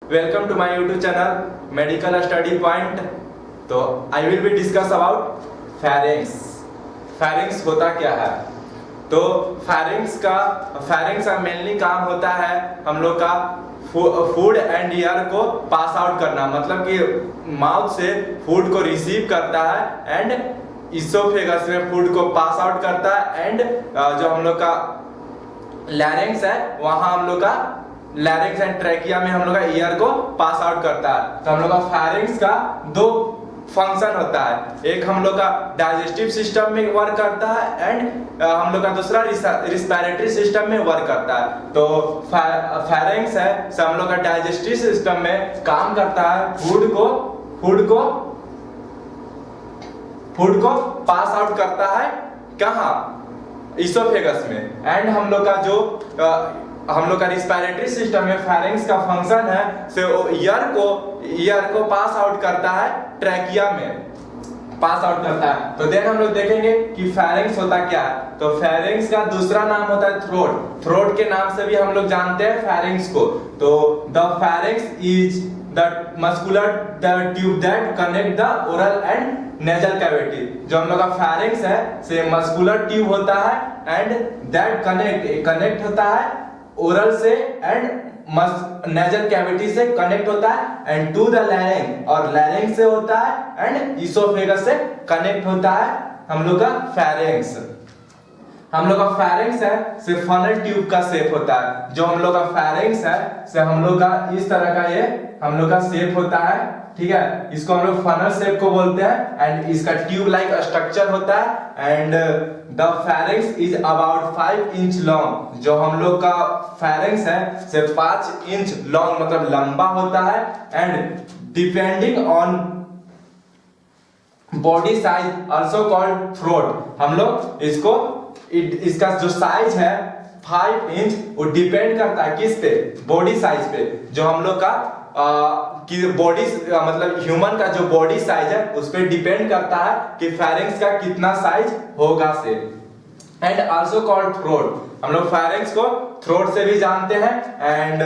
Welcome to my YouTube channel medical study point. तो I will be discuss about pharynx. Pharynx होता क्या है? तो फेरिंग्स का मेनली काम होता है हम लोग का फूड एंड एयर को पास आउट करना, मतलब कि माउथ से फूड को रिसीव करता है एंड इसोफेगस में फूड को पास आउट करता है एंड जो हम लोग का लैरिंग्स है वहां हम लोग का लैरिंग्स एंड ट्रैकिया में हम लोग का एयर को पास आउट करता है। तो हम लोग का फेरिंग्स का दो फंक्शन होता है, एक हम लोग का डाइजेस्टिव सिस्टम में वर्क करता है एंड हम लोग का दूसरा रिस्पिरेटरी सिस्टम में वर्क करता है। तो फेरिंग्स है हम लोग का डाइजेस्टिव सिस्टम में काम करता है, फूड को पास आउट करता है कहाँ? इसोफेगस में। एंड हम लोग का रिस्पिरेटरी सिस्टम में फेरिंग्स का फंक्शन है से एयर को पास आउट करता है, ट्रैकिया में पास आउट करता है। तो देन हम लोग देखेंगे कि फेरिंग्स होता क्या है। तो फेरिंग्स का दूसरा नाम होता है थ्रोट के नाम से भी हम लोग जानते हैं फेरिंग्स को। तो the pharynx is the muscular tube that connect the oral and nasal cavity. जो हम लोग का फेरिंग्स है से मस्कुलर ट्यूब होता है एंड दैट कनेक्ट होता है ओरल से एंड नेजल कैविटी से कनेक्ट होता है एंड टू द लैरिंग, और लैरिंग से होता है एंड इसोफेगस से कनेक्ट होता है हम लोग का फेरिंग्स। हम लोग का फेरिंग्स है से फनल ट्यूब का शेप होता है। जो हम लोग का फेरिंग्स है से हम लोग का इस तरह का ये हम लोग का शेप होता है, ठीक है। इसको हम लोग फनल शेप को बोलते हैं एंड इसका ट्यूब लाइक स्ट्रक्चर होता है and the pharynx is about 5 inch long. जो हम लोग का फेरिंग्स है से 5 इंच लॉन्ग मतलब लंबा होता है and depending on body size also called throat. हम लोग इसका जो साइज है 5 इंच वो डिपेंड करता है किस पे? बॉडी साइज पे। जो हम लोग का कि बॉडी मतलब ह्यूमन का जो बॉडी साइज है उस पे डिपेंड करता है कि फेरिंग्स का कितना साइज होगा से। And also called throat. हम लोग फेरिंग्स को थ्रोट से भी जानते हैं and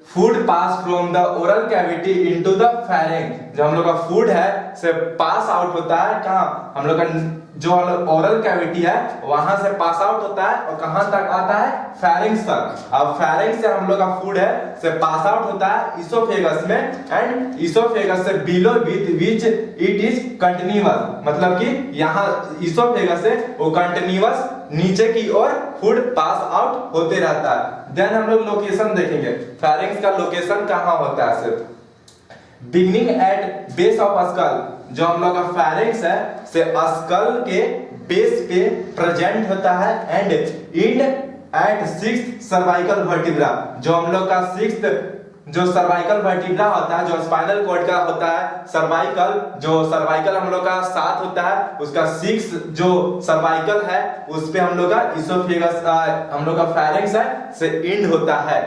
food pass from the oral cavity into the pharynx. जो हम लोग का फूड है से पास आउट होता है कहाँ? हम लोग का जो ओरल कैविटी है वहां से पास आउट होता है और कहां तक आता है? फेरिंग्स तक। अब फेरिंग्स से हम लोग का फूड है से पास आउट होता है इसोफेगस में एंड इसोफेगस से below which it is continuous, मतलब कि यहाँ इसोफेगस से वो कंटिन्यूअस नीचे की ओर फूड पास आउट होते रहता है। देन हम लोग लोकेशन देखेंगे, फेरिंग्स का लोकेशन कहाँ होता है? सिर्फ beginning eight base of skull. जो हम लोग का फेरिंग्स है से स्कल के बेस पे प्रेजेंट होता है and and at 6th cervical vertebra. जो हम लोग का 6th जो सर्वाइकल वर्टिब्रा होता है, जो स्पाइनल कॉर्ड का होता है सर्वाइकल, जो सर्वाइकल हम लोग का 7 होता है उसका 6 जो सर्वाइकल है उस पे हम लोग का इसोफेगस हम लोग का फेरिंग्स है से एंड होता है।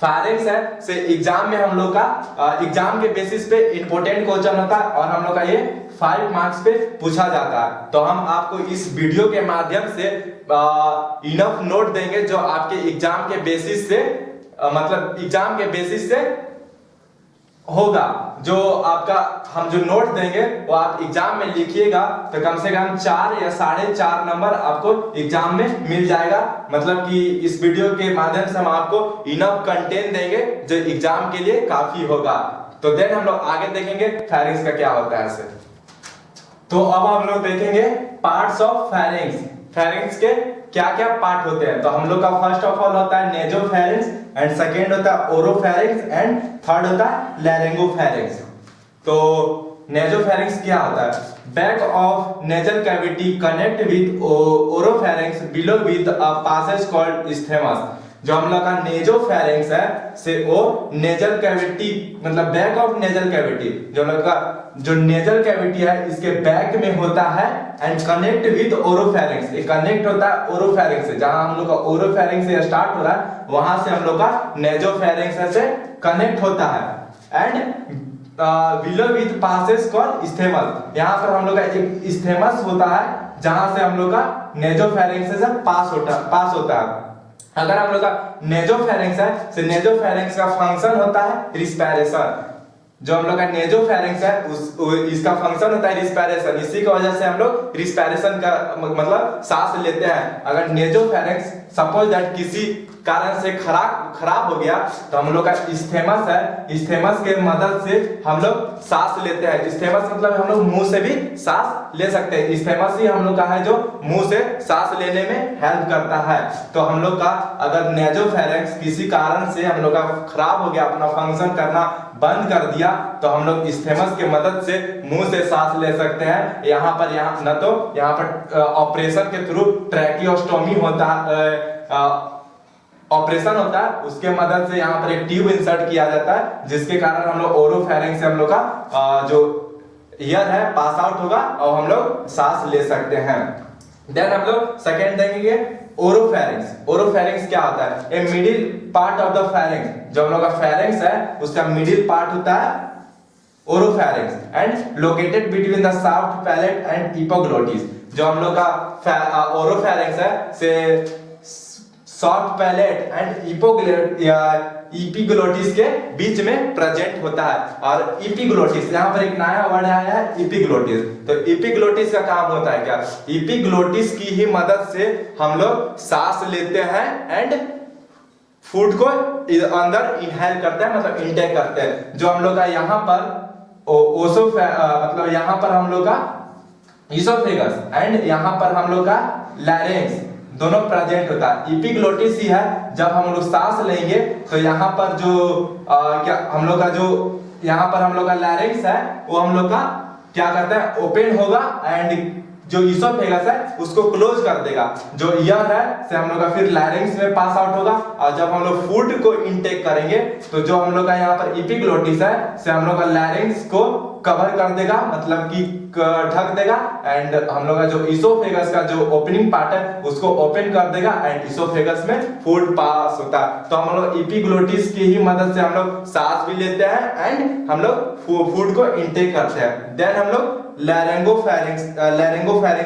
फेरिंग्स है से एग्जाम में हम लोग का एग्जाम के बेसिस पे इंपॉर्टेंट क्वेश्चन होता है और हम लोग का ये 5 मार्क्स पे पूछा जाता है। तो हम आपको इस वीडियो के माध्यम से इनफ नोट देंगे जो आपके एग्जाम के बेसिस से मतलब एग्जाम के बेसिस से होगा। जो आपका हम जो नोट देंगे वो आप एग्जाम में लिखिएगा तो कम से कम 4 या 4.5 नंबर आपको एग्जाम में मिल जाएगा। मतलब कि इस वीडियो के माध्यम से हम आपको इनफ कंटेंट देंगे जो एग्जाम के लिए काफी होगा। तो देन हम लोग आगे देखेंगे फेरिंग्स का क्या होता है ऐसे। तो अब हम लोग देखेंगे पार्ट्स ऑफ फेरिंग्स। फेरिंग्स के क्या क्या पार्ट होते हैं। तो हम लोग का फर्स्ट ऑफ ऑल होता है नेजोफेरिंग्स एंड सेकेंड होता है ओरोफेरिंग्स एंड थर्ड होता है लैरिंगोफेरिंग्स। तो नेजोफेरिंग्स क्या होता है? Back of nasal cavity connect with oropharynx below with a passage called isthmus. जो हम लोग का नेजोफेरिंग्स है से वो नेजल कैविटी मतलब बैक ऑफ नेजल कैविटी, जो हम लोग का जो नेजल कैविटी है इसके बैक में होता है एंड कनेक्ट विद ओरोफेरिंग्स। ये कनेक्ट होता है ओरोफेरिंग्स से। जहां हम लोग का ओरोफेरिंग्स से स्टार्ट हो रहा है वहां से हम लोग का नेजोफेरिंग्स से कनेक्ट होता है and below with passage called isthmus. यहाँ पर हम लोग का एक इस्थेमस होता है जहां से हम लोग का नेजोफेरिंग्स से पास होता है अगर हम लोग का नेजोफेरेंक्स है, तो नेजोफेरेंक्स का फंक्शन होता है रिस्पायरेशन। जो हम लोग का नेजोफेरेंक्स है इसका फंक्शन होता है रिस्पायरेशन। इसी की वजह से हम लोग रिस्पायरेशन का मतलब सांस लेते हैं। अगर नेजोफेरेंक्स सपोज दैट किसी कारण से खराब हो गया तो हम लोग का इस्थेमस है, इस्थेमस के मदद से हम लोग सांस लेते हैं। इस्थेमस मतलब हम लोग मुंह से भी सांस ले सकते हैं। इस्थेमस ही हम लोग का है जो मुंह से सांस लेने में हेल्प करता है। तो हम लोग का अगर नेजोफेरेंक्स किसी कारण से हम लोग का खराब हो गया, अपना फंक्शन करना बंद कर दिया, तो हम लोग इस्थेमस के मदद से मुंह से सांस ले सकते हैं। यहाँ न तो यहाँ पर ऑपरेशन के थ्रू ट्रैकियोस्टोमी होता है, ऑपरेशन होता है, उसके मदद से यहाँ पर एक ट्यूब इंसर्ट किया जाता है, जिसके कारण हम लोग ओरोफेरेंक्स से हम लोग का जो ईयर है पास आउट होगा और हम लोग सांस ले सकते हैं। देन हम लोग सेकेंड देखेंगे ओरोफेरेंक्स। ओरोफेरेंक्स क्या होता है? A middle part of the pharynx. जो हम लोग का फेरेंक्स है उसका मिडिल पार्ट होता है oropharynx and located between the soft palate and epiglottis. जो हम लोग का ओरोफेरेंक्स है से सॉफ्ट पैलेट एंड इपिग्लोटिस के बीच में प्रेजेंट होता है। और इपिग्लोटिस यहाँ पर एक नया वर्ड आया है इपिग्लोटिस। तो इपिग्लोटिस का काम होता है क्या? इपिग्लोटिस की ही मदद से हम लोग सांस लेते हैं एंड फूड को अंदर इनहेल करते हैं, मतलब इनटेक करते हैं। जो हम लोग का यहाँ पर मतलब यहाँ पर हम लोग का इसोफेगस एंड यहाँ पर हम लोग का लैरिंक्स दोनों प्रेजेंट होता है। इपिग्लोटिस ही है जब हम लोग सांस लेंगे तो यहाँ पर जो क्या हम लोग का जो यहाँ पर हम लोग का लैरिंक्स है वो हम लोग का क्या करते हैं ओपन होगा एंड जो इसोफेगस है उसको क्लोज कर देगा। जो ईयर है से हम लोग का फिर लैरिंक्स में पास आउट होगा और जब हम लोग फूड को इनटेक करेंगे तो जो हम लोग का यहाँ पर इपिग्लोटिस है से हम लोग का लैरिंक्स को कवर कर देगा, मतलब कि ढक देगा एंड हम लोग का जो इसोफेगस का जो ओपनिंग पार्ट है उसको ओपन कर देगा एंड इसोफेगस में फूड पास होता है। तो हम लोग इपिग्लोटिस की ही मदद से हम लोग सांस भी लेते हैं एंड हम लोग फूड को इनटेक करते हैं। देन हम लोग लैरिंगोफेरेंक्स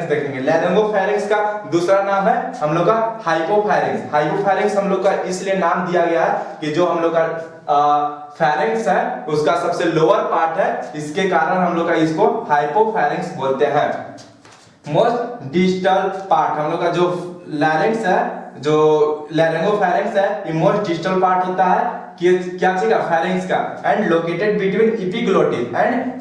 देखेंगे। लैरिंगोफेरेंक्स का दूसरा नाम है हम लोग का हाइपोफेरेंक्स। हाइपोफेरेंक्स हम लोग का इसलिए नाम दिया गया है कि जो हम लोग का फेरेंक्स है उसका सबसे लोअर पार्ट है, इसके कारण हम लोग का इसको हाइपोफेरेंक्स बोलते हैं। मोस्ट डिस्टल पार्ट हम लोग का जो लैरिंक्स है, जो लैरिंगोफेरेंक्स है, ये मोस्ट डिस्टल पार्ट होता है कि क्या चीज का फेरेंक्स का and located between epiglottis and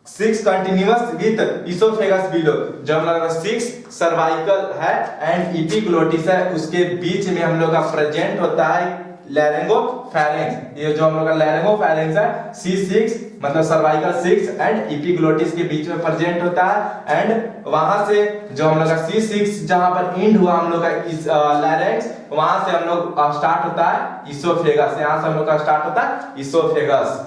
six continuous with oesophagus below. जो हम लोग का 6 सर्वाइकल है एंड एपिग्लोटिस है उसके बीच में हम लोग का प्रेजेंट होता है लैरिंगोफेरेंक्स। ये जो हम लोग का लैरिंगोफेरेंक्स है C6 मतलब सर्वाइकल 6 एंड एपिग्लोटिस के बीच में प्रेजेंट होता है एंड वहां से जो हम लोग का C6 जहां पर एंड हुआ हम लोग का लैरिंक्स, वहां से हम लोग स्टार्ट होता है इसोफेगस। यहां से हम लोग का स्टार्ट होता है इसोफेगस।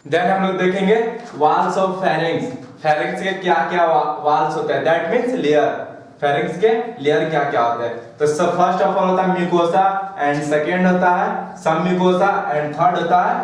देन हम लोग देखेंगे वॉल्स ऑफ फेरेंक्स। फेरेंक्स के क्या क्या वॉल्स होते हैं, दैट मींस लेयर। फेरेंक्स के लेयर क्या क्या होते हैं? तो सब फर्स्ट ऑफ ऑल होता है म्यूकोसा एंड सेकंड होता है सब म्यूकोसा एंड थर्ड होता है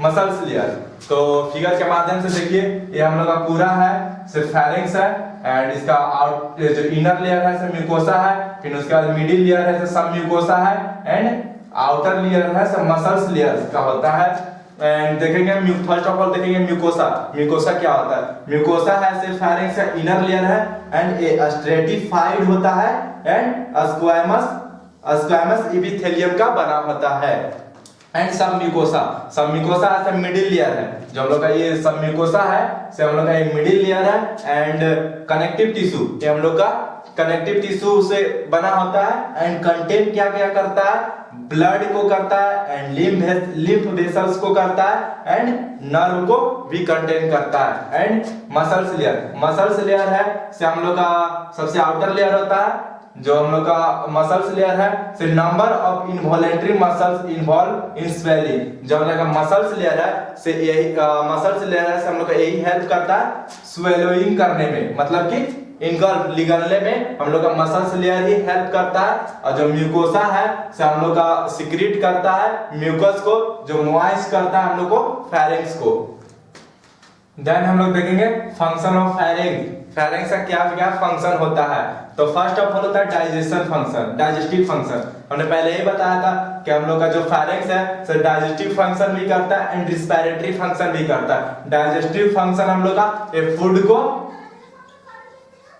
मसल्स लेयर। तो फिगर के माध्यम से देखिए ये हम लोग का पूरा है सिर्फ फेरेंक्स है एंड इसका आउट जो इनर लेयर है सब म्यूकोसा है, फिर उसके बाद मिडिल लेयर है सब म्यूकोसा है एंड आउटर लेयर है सब मसल्स लेयर का होता है। एंड देखेंगे फर्स्ट ऑफ ऑल देखेंगे म्यूकोसा। म्यूकोसा क्या होता है? म्यूकोसा है सिर्फ फेरेंक्स का इनर लेयर है एंड ए स्ट्रेटिफाइड होता है एंड स्क्वैमस एपिथेलियम का बना होता है। एंड सब म्यूकोसा है सब मिडिल लेयर है। जो हम लोग का ये सब म्यूकोसा है से हम लोग का एक मिडिल लेयर है एंड कनेक्टिव टिश्यू, ये हम लोग का कनेक्टिव टिश्यू से बना होता है एंड कंटेंट क्या क्या करता है? ब्लड को करता है एंड लिम्फ वेसल्स को करता है एंड नर्व को भी कंटेन करता है। एंड मसल्स लेयर है से हम लोग का सबसे आउटर लेयर होता है। जो हम लोग का मसल्स लेयर है से number of involuntary muscles involve in swelling. जो हम लोग का मसल्स लेयर है से यही मसल्स लेयर है से हम लोग का यही हेल्प करता है स्वेलोइंग करने में, मतलब कि इनगल्फ निगलने में हम लोग का मसल्स लेयर ही हेल्प करता है। और जो म्यूकोसा है से हम लोग का सिक्रीट करता है म्यूकस को, जो मॉइस्ट करता है हम लोग को फेरेंक्स को। देन हम लोग देखेंगे फंक्शन ऑफ फेरेंक्स। फेरेंक्स का क्या क्या फंक्शन होता है। तो फर्स्ट ऑफ ऑल होता है डाइजेशन फंक्शन, डाइजेस्टिव फंक्शन। हमने पहले ही बताया था कि हम लोग का जो फेरेंक्स है सो डाइजेस्टिव फंक्शन भी करता है एंड रिस्पिरेटरी फंक्शन भी करता है। डाइजेस्टिव फंक्शन हम लोग का फूड को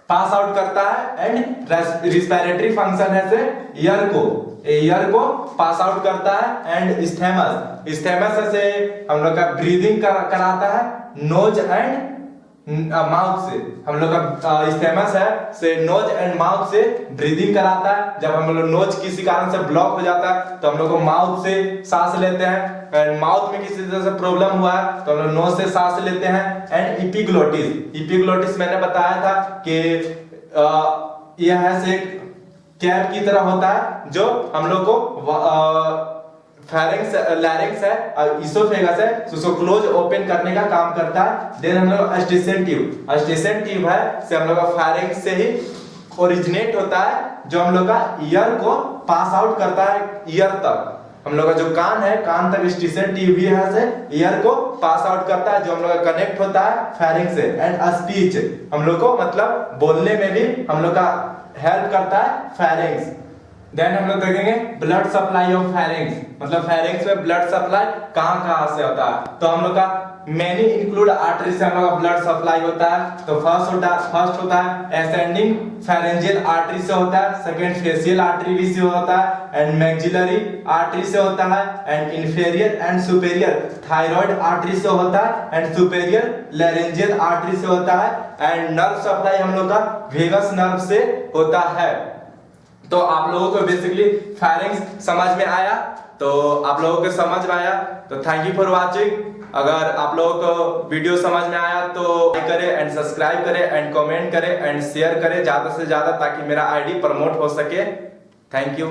पास आउट करता है एंड रिस्पिरेटरी फंक्शन है से एयर को पास आउट करता है एंड स्टेमस से हम लोग का ब्रीदिंग कराता है नोज एंड माउथ से। हम लोग का स्टेमस है से नोज एंड माउथ से ब्रीदिंग कराता है। जब हम लोग नोज किसी कारण से ब्लॉक हो जाता है तो हम लोग को माउथ से सांस लेते हैं एंड माउथ में किसी तरह से प्रॉब्लम हुआ है तो हम लोग नोज से सांस लेते हैं। एंड इपिग्लोटिस मैंने बताया था कि यह ऐसे कैप की तरह होता है जो हम लोग को फेरेंक्स लैरिंक्स है और इसोफेगस है उसको क्लोज ओपन करने का काम करता है। देन हम लोग अस्टिसेंट ट्यूब है से हम लोग का फेरेंक्स से ही ओरिजिनेट होता है जो हम लोग का ईयर को पास आउट करता है ईयर तक। हम लोग का जो कान है कान तक अस्टिसेंट ट्यूब ही है से ईयर को पास आउट करता है जो हम लोग का कनेक्ट होता है फेरेंक्स से। एंड स्पीच हम लोग को मतलब बोलने में भी हम लोग का हेल्प करता है फेरेंक्स। देन हम लोग देखेंगे ब्लड सप्लाई ऑफ फेरेंक्स, मतलब फेरेंक्स में ब्लड सप्लाई कहां से होता है। तो हम लोग का मेनी इंक्लूड आर्टरी से हम लोग का ब्लड सप्लाई होता है। तो फर्स्ट होता है असेंडिंग फेरेंजियल आर्टरी से होता है, सेकंड फेशियल आर्टरी भी से होता है एंड मैक्सिलरी आर्टरी से होता है and inferior and superior thyroid artery से होता है एंड सुपेरियर लैरिंजियल आर्टरी से होता है एंड नर्व सप्लाई हम लोग का वेगस नर्व से होता है। तो आप लोगों को बेसिकली फेरेंक्स समझ में आया, तो आप लोगों को समझ में आया तो थैंक यू फॉर वाचिंग। अगर आप लोगों को वीडियो समझ में आया तो लाइक करें एंड सब्सक्राइब करें एंड कमेंट करें एंड शेयर करें ज्यादा से ज्यादा ताकि मेरा आईडी प्रमोट हो सके। Thank you.